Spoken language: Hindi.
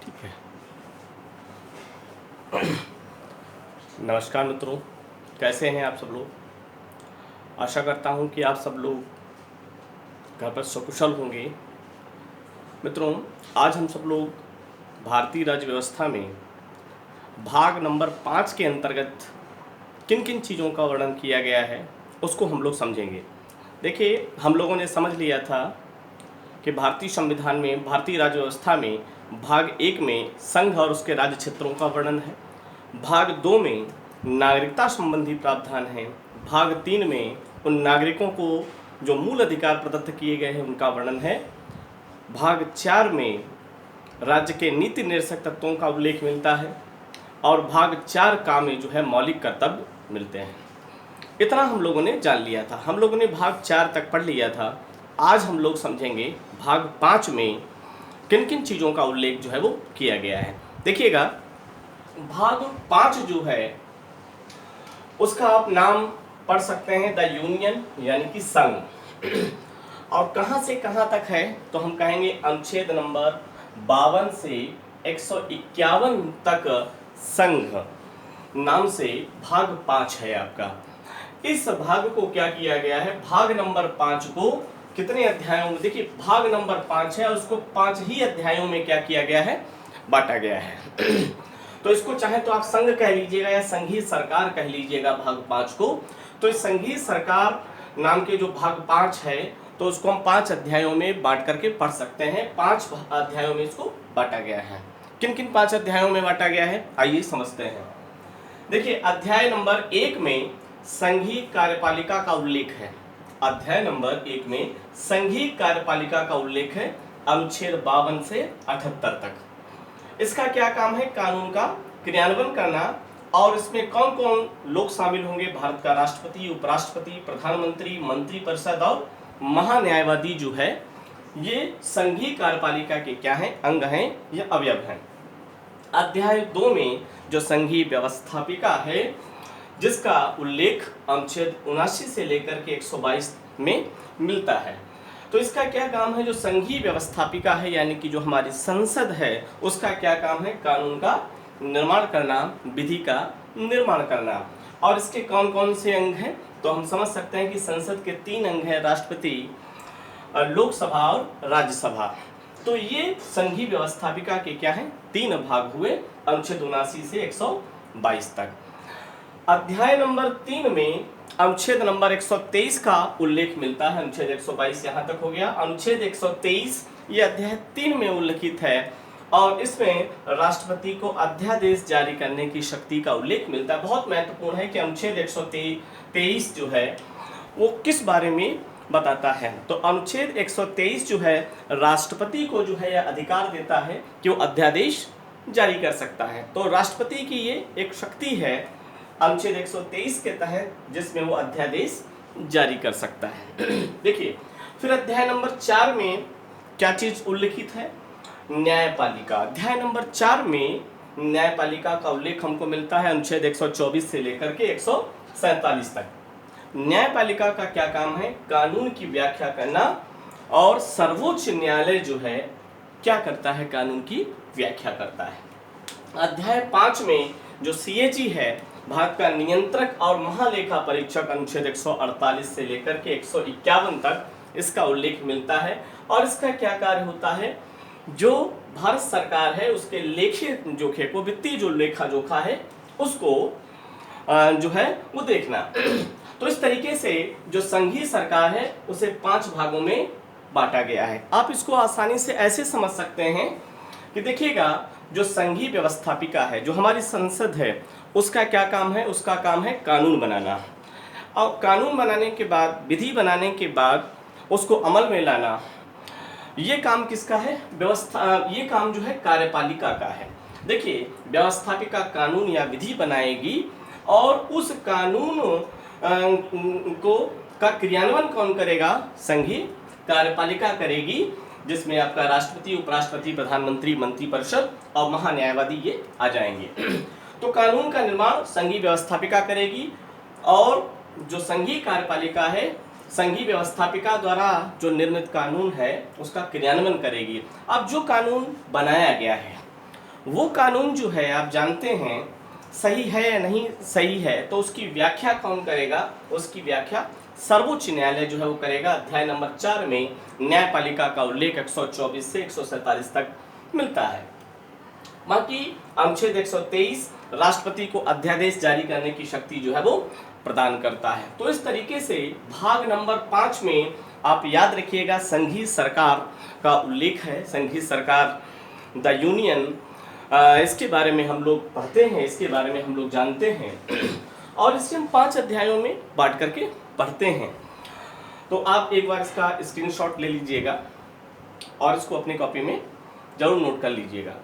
ठीक है। नमस्कार मित्रों, कैसे हैं आप सब लोग। आशा करता हूं कि आप सब लोग घर पर सकुशल होंगे। मित्रों, आज हम सब लोग भारतीय राज्य व्यवस्था में भाग नंबर 5 के अंतर्गत किन किन चीज़ों का वर्णन किया गया है उसको हम लोग समझेंगे। देखिए, हम लोगों ने समझ लिया था कि भारतीय संविधान में, भारतीय राज्य व्यवस्था में भाग 1 में संघ और उसके राज्य क्षेत्रों का वर्णन है, भाग 2 में नागरिकता संबंधी प्रावधान है, भाग 3 में उन नागरिकों को जो मूल अधिकार प्रदत्त किए गए हैं उनका वर्णन है, भाग 4 में राज्य के नीति निर्देशक तत्वों का उल्लेख मिलता है और भाग 4 का में जो है मौलिक कर्तव्य मिलते हैं। इतना हम लोगों ने जान लिया था, हम लोगों ने भाग 4 तक पढ़ लिया था। आज हम लोग समझेंगे भाग 5 में किन किन चीज़ों का उल्लेख जो है वो किया गया है। देखिएगा, भाग 5 जो है उसका आप नाम पढ़ सकते हैं द यूनियन, यानी कि संघ। और कहाँ से कहाँ तक है तो हम कहेंगे अनुच्छेद नंबर 52 से 151 तक संघ नाम से भाग 5 है आपका। इस भाग को क्या किया गया है, भाग नंबर 5 को कितने अध्यायों में, देखिए भाग नंबर 5 है, उसको 5 ही अध्यायों में क्या किया गया है, बांटा गया है। तो इसको चाहे तो आप संघ कह लीजिएगा या संघीय सरकार कह लीजिएगा भाग 5 को। तो इस संघीय सरकार नाम के जो भाग 5 है तो उसको हम 5 अध्यायों में बांट करके पढ़ सकते हैं। 5 अध्यायों में इसको बांटा गया है। किन किन 5 अध्यायों में बांटा गया है, आइए समझते हैं। देखिए, अध्याय नंबर 1 में संघीय कार्यपालिका का उल्लेख है। अध्याय नंबर 1 में संघीय कार्यपालिका का उल्लेख है, अनुच्छेद 52 से 78 तक। इसका क्या काम है, कानून का क्रियान्वयन करना। और इसमें कौन कौन लोग शामिल होंगे, भारत का राष्ट्रपति, उपराष्ट्रपति, प्रधानमंत्री, मंत्रिपरिषद और महान्यायवादी जो है, ये संघीय कार्यपालिका के क्या हैं, अंग हैं या अवयव हैं। अध्याय 2 में जो संघीय व्यवस्थापिका है जिसका उल्लेख अनुच्छेद 79 से लेकर के 122 में मिलता है। तो इसका क्या काम है, जो संघीय व्यवस्थापिका है यानी कि जो हमारी संसद है उसका क्या काम है, कानून का निर्माण करना, विधि का निर्माण करना। और इसके कौन कौन से अंग हैं तो हम समझ सकते हैं कि संसद के 3 अंग हैं, राष्ट्रपति, लोकसभा और राज्यसभा। तो ये संघीय व्यवस्थापिका के क्या हैं, 3 भाग हुए, अनुच्छेद 79 से 122 तक। अध्याय नंबर 3 में अनुच्छेद नंबर 123 का उल्लेख मिलता है। अनुच्छेद 122 यहाँ तक हो गया। अनुच्छेद 123 ये अध्याय 3 में उल्लिखित है और इसमें राष्ट्रपति को अध्यादेश जारी करने की शक्ति का उल्लेख मिलता है। बहुत महत्वपूर्ण है कि अनुच्छेद 123 जो है वो किस बारे में बताता है। तो अनुच्छेद 123 जो है राष्ट्रपति को जो है यह अधिकार देता है कि वो अध्यादेश जारी कर सकता है। तो राष्ट्रपति की ये एक शक्ति है अनुच्छेद 123 के तहत जिसमें वो अध्यादेश जारी कर सकता है। देखिए, फिर अध्याय नंबर 4 में क्या चीज उल्लिखित है, न्यायपालिका। अध्याय नंबर 4 में न्यायपालिका का उल्लेख हमको मिलता है अनुच्छेद 124 से लेकर के 147 तक। न्यायपालिका का क्या काम है, कानून की व्याख्या करना। और सर्वोच्च न्यायालय जो है क्या करता है, कानून की व्याख्या करता है। अध्याय 5 में जो सीएजी है, भारत का नियंत्रक और महालेखा परीक्षक, अनुच्छेद 148 से लेकर के 151 तक इसका उल्लेख मिलता है। और इसका क्या कार्य होता है, जो भारत सरकार है उसके लेखे जोखे को, वित्तीय जो लेखा जोखा है उसको जो है वो देखना। तो इस तरीके से जो संघीय सरकार है उसे 5 भागों में बांटा गया है। आप इसको आसानी से ऐसे समझ सकते हैं कि देखिएगा, जो संघीय व्यवस्थापिका है, जो हमारी संसद है, उसका क्या काम है, उसका काम है कानून बनाना। और कानून बनाने के बाद, विधि बनाने के बाद उसको अमल में लाना, ये काम किसका है, व्यवस्था, ये काम जो है कार्यपालिका का है। देखिए, व्यवस्थापिका कानून या विधि बनाएगी और उस कानून को का क्रियान्वयन कौन करेगा, संघीय कार्यपालिका करेगी, जिसमें आपका राष्ट्रपति, उपराष्ट्रपति, प्रधानमंत्री, मंत्रिपरिषद और महान्यायवादी ये आ जाएंगे। तो कानून का निर्माण संघीय व्यवस्थापिका करेगी और जो संघीय कार्यपालिका है संघीय व्यवस्थापिका द्वारा जो निर्मित कानून है उसका क्रियान्वयन करेगी। अब जो कानून बनाया गया है वो कानून जो है आप जानते हैं सही है या नहीं सही है, तो उसकी व्याख्या कौन करेगा? उसकी व्याख्या सर्वोच्च न्यायालय जो है वो करेगा। अध्याय नंबर 4 में न्यायपालिका का उल्लेख 124 से 147 तक मिलता है। बाकी अनुच्छेद 123 राष्ट्रपति को अध्यादेश जारी करने की शक्ति जो है वो प्रदान करता है। तो इस तरीके से भाग नंबर 5 में आप याद रखिएगा संघीय सरकार का उल्लेख है। संघीय सरकार, द यूनियन, इसके बारे में हम लोग पढ़ते हैं, इसके बारे में हम लोग जानते हैं और इसे हम 5 अध्यायों में बांट करके पढ़ते हैं। तो आप एक बार इसका स्क्रीनशॉट ले लीजिएगा और इसको अपनी कॉपी में जरूर नोट कर लीजिएगा।